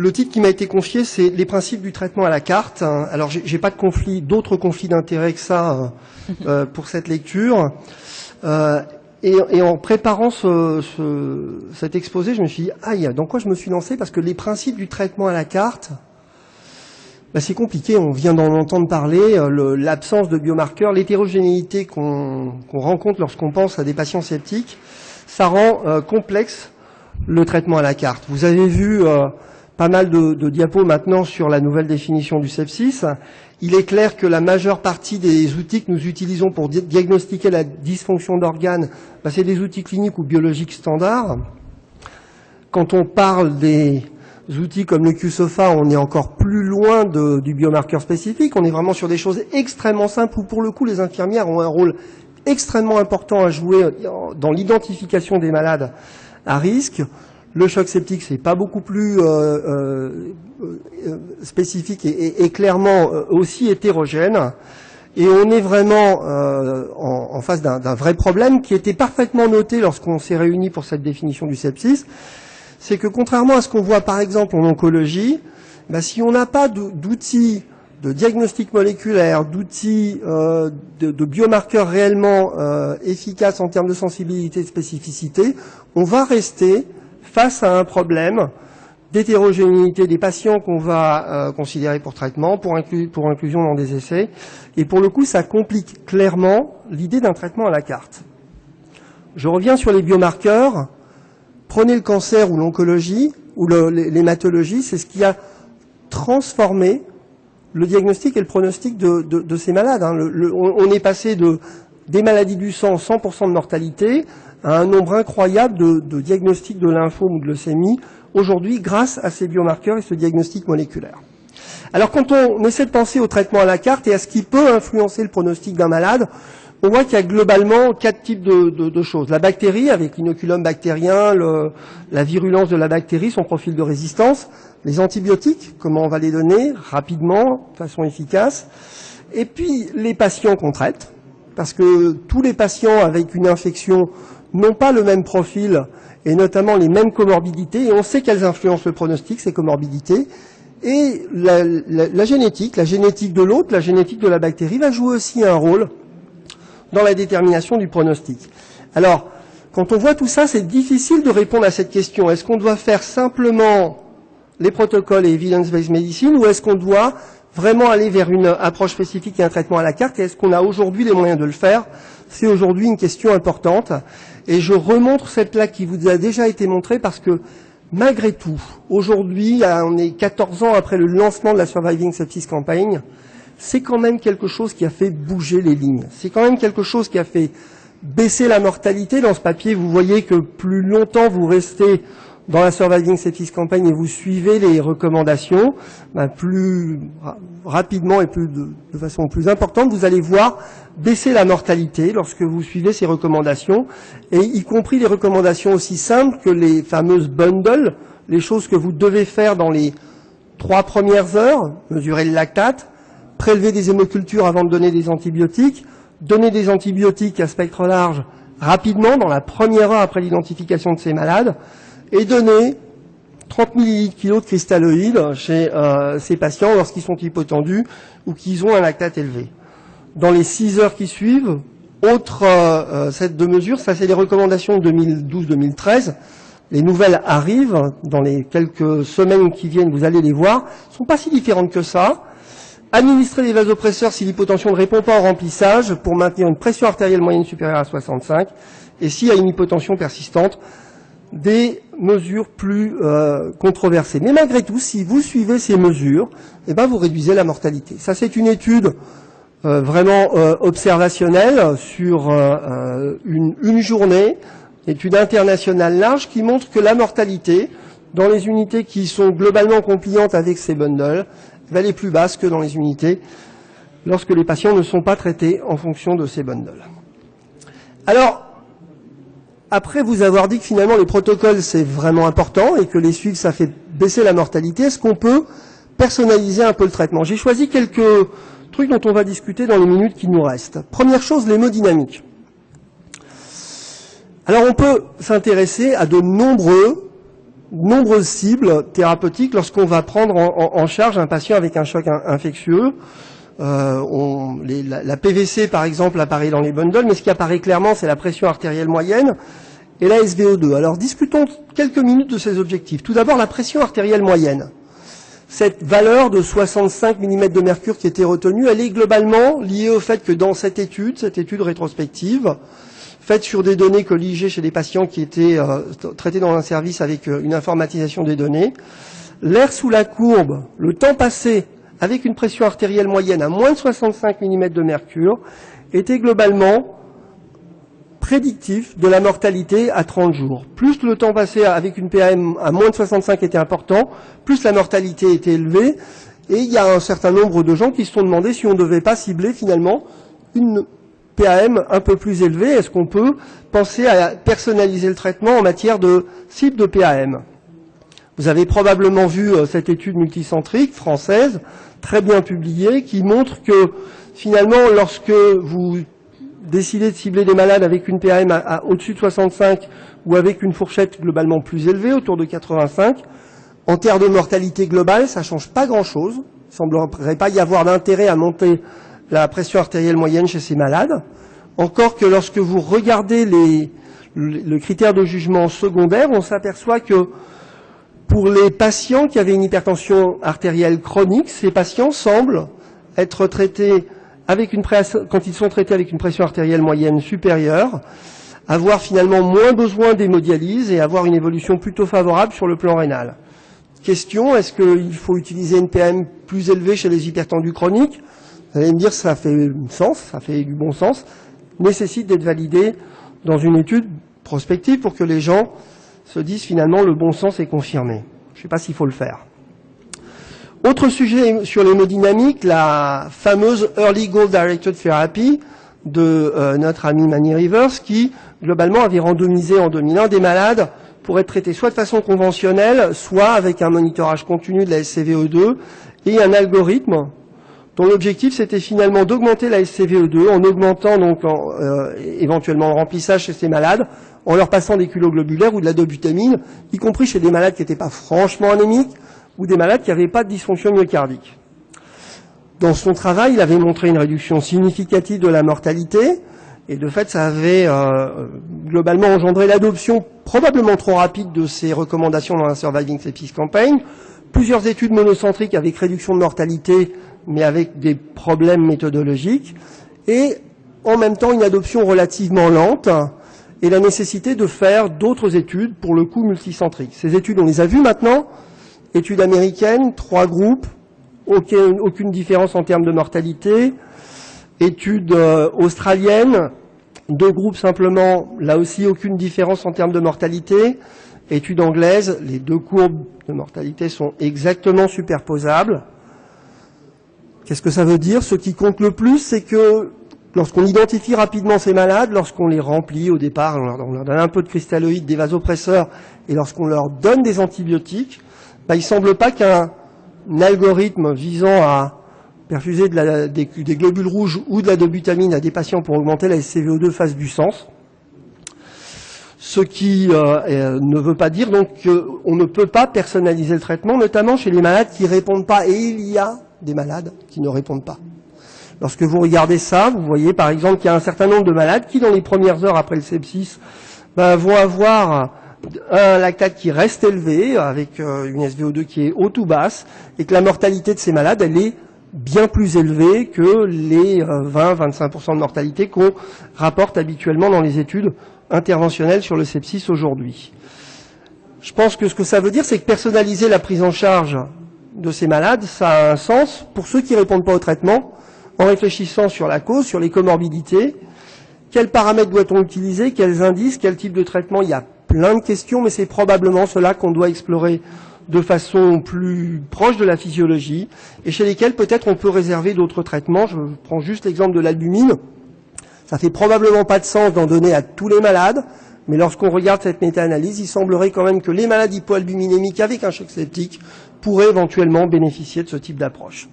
Le titre qui m'a été confié, c'est les principes du traitement à la carte. Alors, j'ai pas de conflit, d'autres conflits d'intérêt que ça pour cette lecture. Et en préparant cet exposé, je me suis dit, aïe, dans quoi je me suis lancé? Parce que les principes du traitement à la carte, bah, c'est compliqué. On vient d'en entendre parler. L'absence de biomarqueurs, l'hétérogénéité qu'on rencontre lorsqu'on pense à des patients sceptiques, ça rend complexe le traitement à la carte. Vous avez vu pas mal de diapos maintenant sur la nouvelle définition du sepsis. Il est clair que la majeure partie des outils que nous utilisons pour diagnostiquer la dysfonction d'organes, bah, c'est des outils cliniques ou biologiques standards. Quand on parle des outils comme le QSOFA, on est encore plus loin du biomarqueur spécifique. On est vraiment sur des choses extrêmement simples où, pour le coup, les infirmières ont un rôle extrêmement important à jouer dans l'identification des malades à risque. Le choc septique, c'est pas beaucoup plus spécifique et clairement aussi hétérogène. Et on est vraiment en face d'un vrai problème qui était parfaitement noté lorsqu'on s'est réunis pour cette définition du sepsis. C'est que contrairement à ce qu'on voit par exemple en oncologie, bah, si on n'a pas d'outils de diagnostic moléculaire, d'outils de biomarqueurs réellement efficaces en termes de sensibilité et de spécificité, on va rester face à un problème d'hétérogénéité des patients qu'on va considérer pour traitement, pour inclusion dans des essais. Et pour le coup, ça complique clairement l'idée d'un traitement à la carte. Je reviens sur les biomarqueurs. Prenez le cancer ou l'oncologie ou l'hématologie, c'est ce qui a transformé le diagnostic et le pronostic de ces malades. On est passé des maladies du sang, 100% de mortalité, à un nombre incroyable de diagnostics de lymphome ou de leucémie, aujourd'hui, grâce à ces biomarqueurs et ce diagnostic moléculaire. Alors, quand on essaie de penser au traitement à la carte et à ce qui peut influencer le pronostic d'un malade, on voit qu'il y a globalement 4 types de choses. La bactérie, avec l'inoculum bactérien, la virulence de la bactérie, son profil de résistance, les antibiotiques, comment on va les donner rapidement, de façon efficace, et puis les patients qu'on traite, parce que tous les patients avec une infection n'ont pas le même profil, et notamment les mêmes comorbidités, et on sait qu'elles influencent le pronostic, ces comorbidités, et la génétique de l'hôte, la génétique de la bactérie va jouer aussi un rôle dans la détermination du pronostic. Alors, quand on voit tout ça, c'est difficile de répondre à cette question. Est-ce qu'on doit faire simplement les protocoles et evidence-based medicine, ou est-ce qu'on doit vraiment aller vers une approche spécifique et un traitement à la carte, et est-ce qu'on a aujourd'hui les moyens de le faire? C'est aujourd'hui une question importante. Et je remontre cette plaque qui vous a déjà été montrée parce que, malgré tout, aujourd'hui, on est 14 ans après le lancement de la Surviving Sepsis Campaign, c'est quand même quelque chose qui a fait bouger les lignes. C'est quand même quelque chose qui a fait baisser la mortalité. Dans ce papier, vous voyez que plus longtemps vous restez dans la Surviving Sepsis Campaign et vous suivez les recommandations, plus rapidement et de façon plus importante, vous allez voir baisser la mortalité lorsque vous suivez ces recommandations, et y compris les recommandations aussi simples que les fameuses bundles, les choses que vous devez faire dans les 3 premières heures, mesurer le lactate, prélever des hémocultures avant de donner des antibiotiques, donner des antibiotiques à spectre large rapidement dans la première heure après l'identification de ces malades, et donner 30 ml/kg de cristalloïdes chez ces patients lorsqu'ils sont hypotendus ou qu'ils ont un lactate élevé. Dans les 6 heures qui suivent, autre set de mesures, ça c'est les recommandations de 2012-2013, les nouvelles arrivent, dans les quelques semaines qui viennent, vous allez les voir, ne sont pas si différentes que ça. Administrer des vasopresseurs si l'hypotension ne répond pas au remplissage pour maintenir une pression artérielle moyenne supérieure à 65, et s'il y a une hypotension persistante, des mesures plus controversées. Mais malgré tout, si vous suivez ces mesures, eh ben, vous réduisez la mortalité. Ça, c'est une étude vraiment observationnelle sur une journée, étude internationale large qui montre que la mortalité, dans les unités qui sont globalement compliantes avec ces bundles, elle est plus basse que dans les unités lorsque les patients ne sont pas traités en fonction de ces bundles. Alors, après vous avoir dit que finalement les protocoles c'est vraiment important et que les suivre ça fait baisser la mortalité, est-ce qu'on peut personnaliser un peu le traitement? J'ai choisi quelques trucs dont on va discuter dans les minutes qui nous restent. Première chose, l'hémodynamique. Alors on peut s'intéresser à de nombreux nombreuses cibles thérapeutiques lorsqu'on va prendre en charge un patient avec un choc infectieux. La PVC, par exemple, apparaît dans les bundles, mais ce qui apparaît clairement, c'est la pression artérielle moyenne et la SVO2. Alors, discutons quelques minutes de ces objectifs. Tout d'abord, la pression artérielle moyenne. Cette valeur de 65 mm de mercure qui était retenue, elle est globalement liée au fait que dans cette étude rétrospective, faite sur des données colligées chez des patients qui étaient traités dans un service avec une informatisation des données, l'air sous la courbe, le temps passé avec une pression artérielle moyenne à moins de 65 mm de mercure, était globalement prédictif de la mortalité à 30 jours. Plus le temps passé avec une PAM à moins de 65 était important, plus la mortalité était élevée, et il y a un certain nombre de gens qui se sont demandé si on ne devait pas cibler finalement une PAM un peu plus élevée. Est-ce qu'on peut penser à personnaliser le traitement en matière de cible de PAM? Vous avez probablement vu cette étude multicentrique française, très bien publiée, qui montre que finalement, lorsque vous décidez de cibler des malades avec une PAM à au-dessus de 65 ou avec une fourchette globalement plus élevée, autour de 85, en termes de mortalité globale, ça ne change pas grand-chose. Il ne semblerait pas y avoir d'intérêt à monter la pression artérielle moyenne chez ces malades. Encore que lorsque vous regardez le critère de jugement secondaire, on s'aperçoit que pour les patients qui avaient une hypertension artérielle chronique, ces patients semblent être traités quand ils sont traités avec une pression artérielle moyenne supérieure, avoir finalement moins besoin d'hémodialyse et avoir une évolution plutôt favorable sur le plan rénal. Question, est-ce qu'il faut utiliser une PM plus élevée chez les hypertendus chroniques? Vous allez me dire, ça fait sens, ça fait du bon sens, nécessite d'être validé dans une étude prospective pour que les gens se disent finalement le bon sens est confirmé. Je ne sais pas s'il faut le faire. Autre sujet sur l'hémodynamique, la fameuse Early Goal Directed Therapy de notre ami Manny Rivers, qui globalement avait randomisé en 2001 des malades pour être traités soit de façon conventionnelle, soit avec un monitorage continu de la SCVO2 et un algorithme dont l'objectif c'était finalement d'augmenter la SCVO2 en augmentant donc éventuellement le remplissage chez ces malades, en leur passant des culoglobulaires ou de la dobutamine, y compris chez des malades qui n'étaient pas franchement anémiques ou des malades qui n'avaient pas de dysfonction myocardique. Dans son travail, il avait montré une réduction significative de la mortalité, et de fait, ça avait globalement engendré l'adoption probablement trop rapide de ces recommandations dans la Surviving Sepsis Campaign. Plusieurs études monocentriques avec réduction de mortalité, mais avec des problèmes méthodologiques, et en même temps une adoption relativement lente, et la nécessité de faire d'autres études, pour le coup multicentriques. Ces études, on les a vues maintenant, études américaines, 3 groupes, aucune différence en termes de mortalité, études australiennes, 2 groupes simplement, là aussi aucune différence en termes de mortalité, études anglaises, les 2 courbes de mortalité sont exactement superposables. Qu'est-ce que ça veut dire? Ce qui compte le plus, c'est que lorsqu'on identifie rapidement ces malades, lorsqu'on les remplit au départ, on leur donne un peu de cristalloïdes, des vasopresseurs, et lorsqu'on leur donne des antibiotiques, il ne semble pas qu'un algorithme visant à perfuser des globules rouges ou de la dobutamine à des patients pour augmenter la SCVO2 fasse du sens. Ce qui ne veut pas dire donc qu'on ne peut pas personnaliser le traitement, notamment chez les malades qui ne répondent pas, et il y a des malades qui ne répondent pas. Lorsque vous regardez ça, vous voyez par exemple qu'il y a un certain nombre de malades qui, dans les premières heures après le sepsis, vont avoir un lactate qui reste élevé, avec une SVO2 qui est haute ou basse, et que la mortalité de ces malades, elle est bien plus élevée que les 20-25% de mortalité qu'on rapporte habituellement dans les études interventionnelles sur le sepsis aujourd'hui. Je pense que ce que ça veut dire, c'est que personnaliser la prise en charge de ces malades, ça a un sens pour ceux qui ne répondent pas au traitement, en réfléchissant sur la cause, sur les comorbidités, quels paramètres doit-on utiliser, quels indices, quel type de traitement. Il y a plein de questions, mais c'est probablement cela qu'on doit explorer de façon plus proche de la physiologie, et chez lesquels peut-être on peut réserver d'autres traitements. Je prends juste l'exemple de l'albumine. Ça fait probablement pas de sens d'en donner à tous les malades, mais lorsqu'on regarde cette méta-analyse, il semblerait quand même que les malades hypoalbuminémiques avec un choc septique pourraient éventuellement bénéficier de ce type d'approche.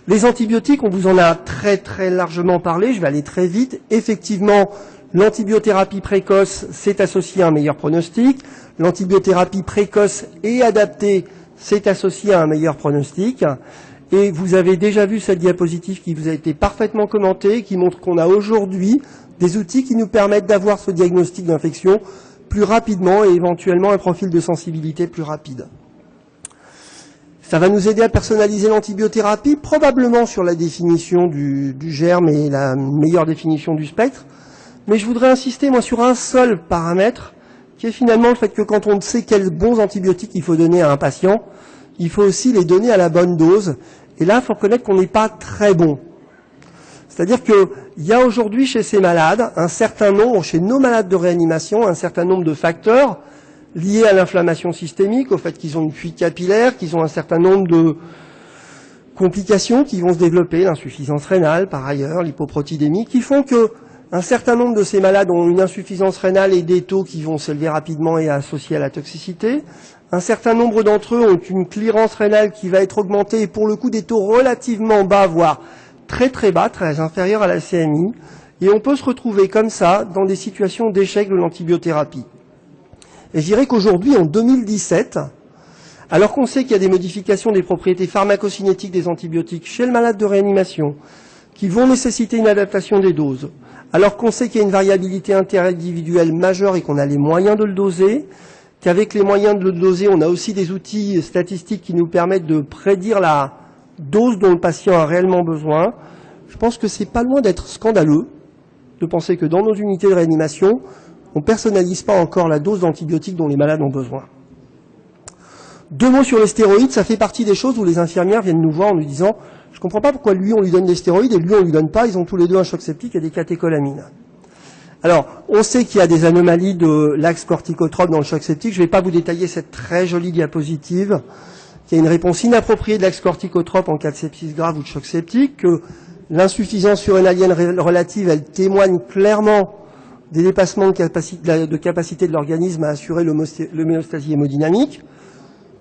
Les antibiotiques, on vous en a très très largement parlé, je vais aller très vite. Effectivement, L'antibiothérapie précoce, c'est associé à un meilleur pronostic. L'antibiothérapie précoce et adaptée, c'est associé à un meilleur pronostic. Et vous avez déjà vu cette diapositive qui vous a été parfaitement commentée, qui montre qu'on a aujourd'hui des outils qui nous permettent d'avoir ce diagnostic d'infection plus rapidement et éventuellement un profil de sensibilité plus rapide. Ça va nous aider à personnaliser l'antibiothérapie, probablement sur la définition du germe et la meilleure définition du spectre. Mais je voudrais insister, moi, sur un seul paramètre, qui est finalement le fait que quand on sait quels bons antibiotiques il faut donner à un patient, il faut aussi les donner à la bonne dose. Et là, il faut reconnaître qu'on n'est pas très bon. C'est-à-dire qu'il y a aujourd'hui chez ces malades, un certain nombre, chez nos malades de réanimation, un certain nombre de facteurs liés à l'inflammation systémique, au fait qu'ils ont une fuite capillaire, qu'ils ont un certain nombre de complications qui vont se développer, l'insuffisance rénale par ailleurs, l'hypoprotidémie, qui font que un certain nombre de ces malades ont une insuffisance rénale et des taux qui vont s'élever rapidement et associés à la toxicité. Un certain nombre d'entre eux ont une clearance rénale qui va être augmentée et pour le coup des taux relativement bas, voire très très bas, très inférieurs à la CMI. Et on peut se retrouver comme ça dans des situations d'échec de l'antibiothérapie. Et je dirais qu'aujourd'hui, en 2017, alors qu'on sait qu'il y a des modifications des propriétés pharmacocinétiques des antibiotiques chez le malade de réanimation, qui vont nécessiter une adaptation des doses, alors qu'on sait qu'il y a une variabilité interindividuelle majeure et qu'on a les moyens de le doser, qu'avec les moyens de le doser, on a aussi des outils statistiques qui nous permettent de prédire la dose dont le patient a réellement besoin, je pense que c'est pas loin d'être scandaleux de penser que dans nos unités de réanimation, on ne personnalise pas encore la dose d'antibiotiques dont les malades ont besoin. 2 mots sur les stéroïdes, ça fait partie des choses où les infirmières viennent nous voir en nous disant « Je ne comprends pas pourquoi lui on lui donne des stéroïdes et lui on ne lui donne pas, ils ont tous les deux un choc septique et des catécholamines. » Alors, on sait qu'il y a des anomalies de l'axe corticotrope dans le choc septique, je ne vais pas vous détailler cette très jolie diapositive, qu'il y a une réponse inappropriée de l'axe corticotrope en cas de sepsis grave ou de choc septique, que l'insuffisance surrénalienne relative, elle témoigne clairement des dépassements de capacité de l'organisme à assurer l'homéostasie hémodynamique,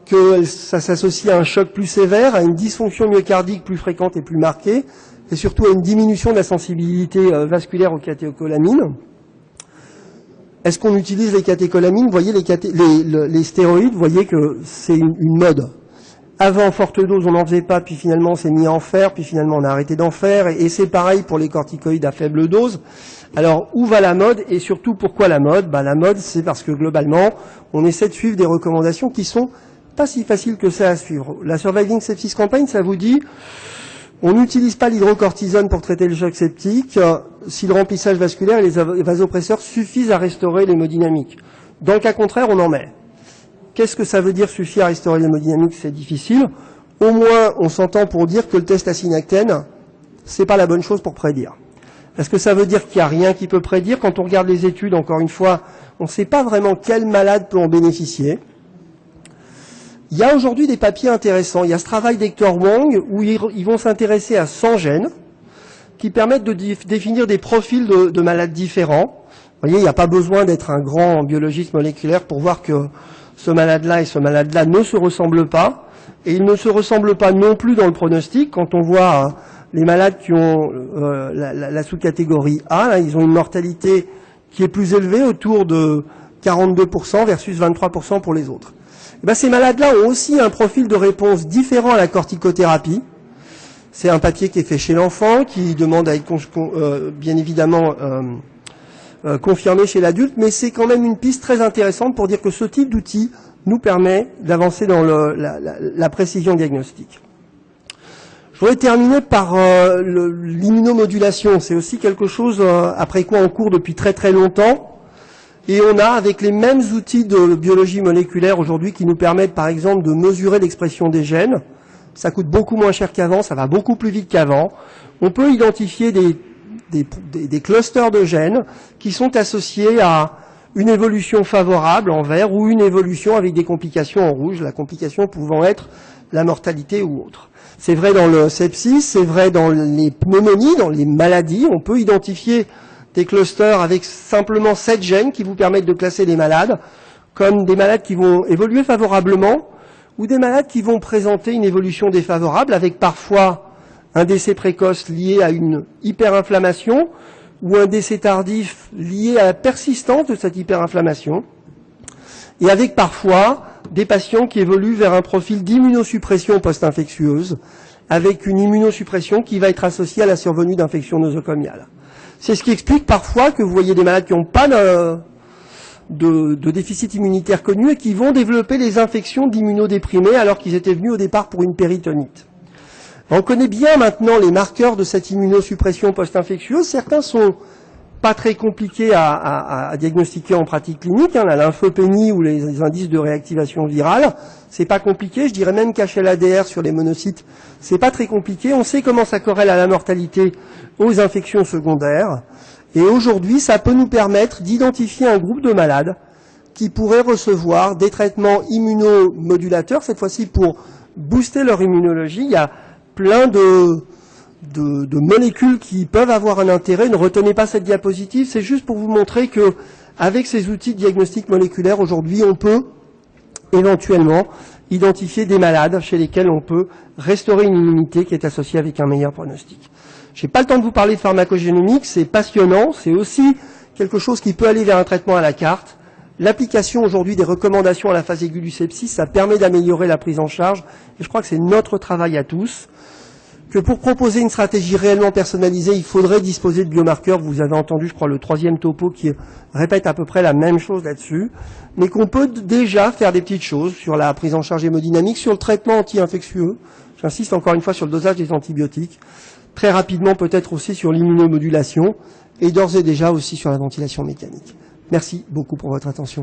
que ça s'associe à un choc plus sévère, à une dysfonction myocardique plus fréquente et plus marquée, et surtout à une diminution de la sensibilité vasculaire aux catécholamines. Est-ce qu'on utilise les catécholamines? Vous voyez, les stéroïdes, vous voyez que c'est une mode. Avant, forte dose, on n'en faisait pas, puis finalement on s'est mis à en faire, puis finalement on a arrêté d'en faire, et c'est pareil pour les corticoïdes à faible dose. Alors, où va la mode, et surtout pourquoi la mode? La mode, c'est parce que globalement, on essaie de suivre des recommandations qui sont pas si faciles que ça à suivre. La Surviving Sepsis Campaign, ça vous dit, on n'utilise pas l'hydrocortisone pour traiter le choc septique si le remplissage vasculaire et les vasopresseurs suffisent à restaurer l'hémodynamique. Dans le cas contraire, on en met. Qu'est-ce que ça veut dire suffire à restaurer l'hémodynamique? C'est difficile. Au moins, on s'entend pour dire que le test à synactène, c'est pas la bonne chose pour prédire. Est-ce que ça veut dire qu'il n'y a rien qui peut prédire? Quand on regarde les études, encore une fois, on ne sait pas vraiment quel malade peut en bénéficier. Il y a aujourd'hui des papiers intéressants. Il y a ce travail d'Hector Wong où ils vont s'intéresser à 100 gènes qui permettent de définir des profils de malades différents. Vous voyez, il n'y a pas besoin d'être un grand biologiste moléculaire pour voir que ce malade-là et ce malade-là ne se ressemblent pas. Et ils ne se ressemblent pas non plus dans le pronostic. Quand on voit les malades qui ont la sous-catégorie A, là, ils ont une mortalité qui est plus élevée, autour de 42% versus 23% pour les autres. Ces malades-là ont aussi un profil de réponse différent à la corticothérapie. C'est un papier qui est fait chez l'enfant, qui demande à être bien évidemment confirmé chez l'adulte, mais c'est quand même une piste très intéressante pour dire que ce type d'outil nous permet d'avancer dans la précision diagnostique. Je voudrais terminer par l'immunomodulation. C'est aussi quelque chose après quoi on court depuis très très longtemps. Et on a, avec les mêmes outils de biologie moléculaire aujourd'hui qui nous permettent par exemple de mesurer l'expression des gènes, ça coûte beaucoup moins cher qu'avant, ça va beaucoup plus vite qu'avant, on peut identifier des clusters de gènes qui sont associés à une évolution favorable en vert ou une évolution avec des complications en rouge, la complication pouvant être la mortalité ou autre. C'est vrai dans le sepsis, c'est vrai dans les pneumonies, dans les maladies, on peut identifier des clusters avec simplement 7 gènes qui vous permettent de classer les malades comme des malades qui vont évoluer favorablement ou des malades qui vont présenter une évolution défavorable avec parfois un décès précoce lié à une hyperinflammation ou un décès tardif lié à la persistance de cette hyperinflammation, et avec parfois des patients qui évoluent vers un profil d'immunosuppression post-infectieuse, avec une immunosuppression qui va être associée à la survenue d'infections nosocomiales. C'est ce qui explique parfois que vous voyez des malades qui n'ont pas de déficit immunitaire connu et qui vont développer les infections d'immunodéprimés alors qu'ils étaient venus au départ pour une péritonite. On connaît bien maintenant les marqueurs de cette immunosuppression post-infectieuse. Certains sont pas très compliqués à diagnostiquer en pratique clinique, la lymphopénie ou les indices de réactivation virale. C'est pas compliqué, je dirais même qu'HLA-DR sur les monocytes, c'est pas très compliqué. On sait comment ça corrèle à la mortalité, aux infections secondaires. Et aujourd'hui, ça peut nous permettre d'identifier un groupe de malades qui pourraient recevoir des traitements immunomodulateurs, cette fois-ci pour booster leur immunologie. Il y a plein de molécules qui peuvent avoir un intérêt. Ne retenez pas cette diapositive, c'est juste pour vous montrer que avec ces outils de diagnostic moléculaire, aujourd'hui, on peut éventuellement identifier des malades chez lesquels on peut restaurer une immunité qui est associée avec un meilleur pronostic. Je n'ai pas le temps de vous parler de pharmacogénomique, c'est passionnant, c'est aussi quelque chose qui peut aller vers un traitement à la carte. L'application aujourd'hui des recommandations à la phase aiguë du sepsis, ça permet d'améliorer la prise en charge, et je crois que c'est notre travail à tous, que pour proposer une stratégie réellement personnalisée, il faudrait disposer de biomarqueurs. Vous avez entendu, je crois, le 3e topo qui répète à peu près la même chose là-dessus, mais qu'on peut déjà faire des petites choses sur la prise en charge hémodynamique, sur le traitement anti-infectieux, j'insiste encore une fois sur le dosage des antibiotiques, très rapidement peut-être aussi sur l'immunomodulation, et d'ores et déjà aussi sur la ventilation mécanique. Merci beaucoup pour votre attention.